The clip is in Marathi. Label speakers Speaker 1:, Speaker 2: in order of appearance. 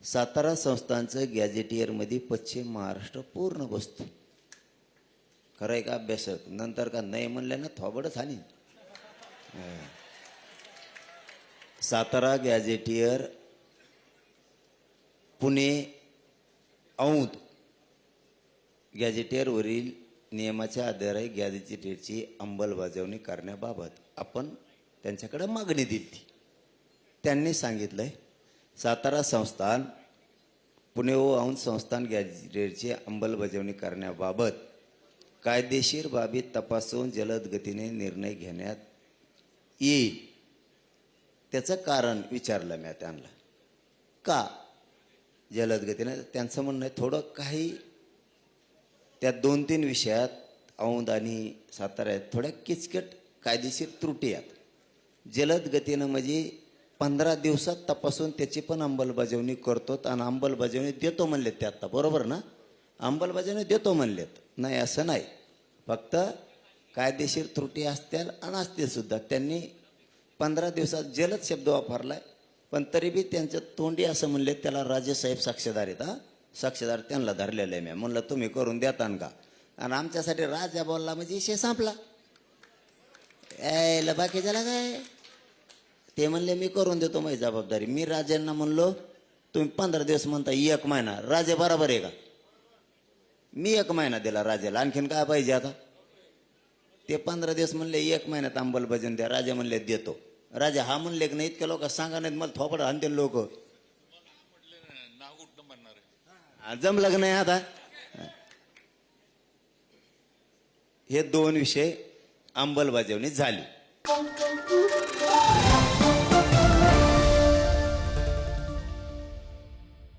Speaker 1: सातारा संस्थांचं गॅजेटियरमध्ये पश्चिम महाराष्ट्र पूर्ण बसतो. खरं आहे का अभ्यासक? नंतर का नाही म्हणलं ना थोबडच हानी. सातारा गॅजेटियर पुणे औंध गॅजेटियरवरील नियमाच्या आधारे गॅजेटियरची अंमलबजावणी करण्याबाबत आपण त्यांच्याकडे मागणी दिली. त्यांनी सांगितलंय सातारा संस्थान पुणे व औंध संस्थान गॅजेटियरची अंमलबजावणी करण्याबाबत कायदेशीर बाबी तपासून जलद गतीने निर्णय घेण्यात येईल. त्याचं कारण विचारलं मी त्यांना, का जलद गतीने? त्यांचं म्हणणं आहे थोडं काही त्या 2-3 विषयात औंध आणि साताऱ्यात थोड्या किचकट कायदेशीर त्रुटी आहेत. जलद गतीनं म्हणजे 15 दिवसात तपासून त्याची पण अंमलबजावणी करतो आणि अंमलबजावणी देतो म्हणलेत ते आत्ता, बरोबर ना? अंमलबजावणी देतो म्हणलेत, नाही असं नाही, फक्त कायदेशीर त्रुटी असतील आणि असतील सुद्धा. त्यांनी 15 दिवसात जलद शब्द वापरलाय, पण तरी बी त्यांचं तोंडी असं म्हणले त्याला राजेसाहेब साक्षीदार आहेत. साक्षीदार त्यांना धरलेलं आहे. मी म्हणलं तुम्ही करून देतान का? आणि आमच्यासाठी राजा बोलला म्हणजे विषय संपला. यायला बाकीच्याला काय? ते म्हणले मी करून देतो, माझी जबाबदारी. मी राजांना म्हणलो तुम्ही 15 दिवस म्हणता 1 महिना, राजे बरोबर आहे का? मी 1 महिना दिला राजाला, आणखीन काय पाहिजे आता? ते 15 दिवस म्हणले 1 महिन्यात अंमलबजावणी द्या. राजा म्हणले देतो. राजा हा म्हणले की नाही, इतक्या लोक सांगा नाहीत मला थोपड आणते लोक. जमलं की नाही आता? हे 2 विषय अंमलबजावणी झाली.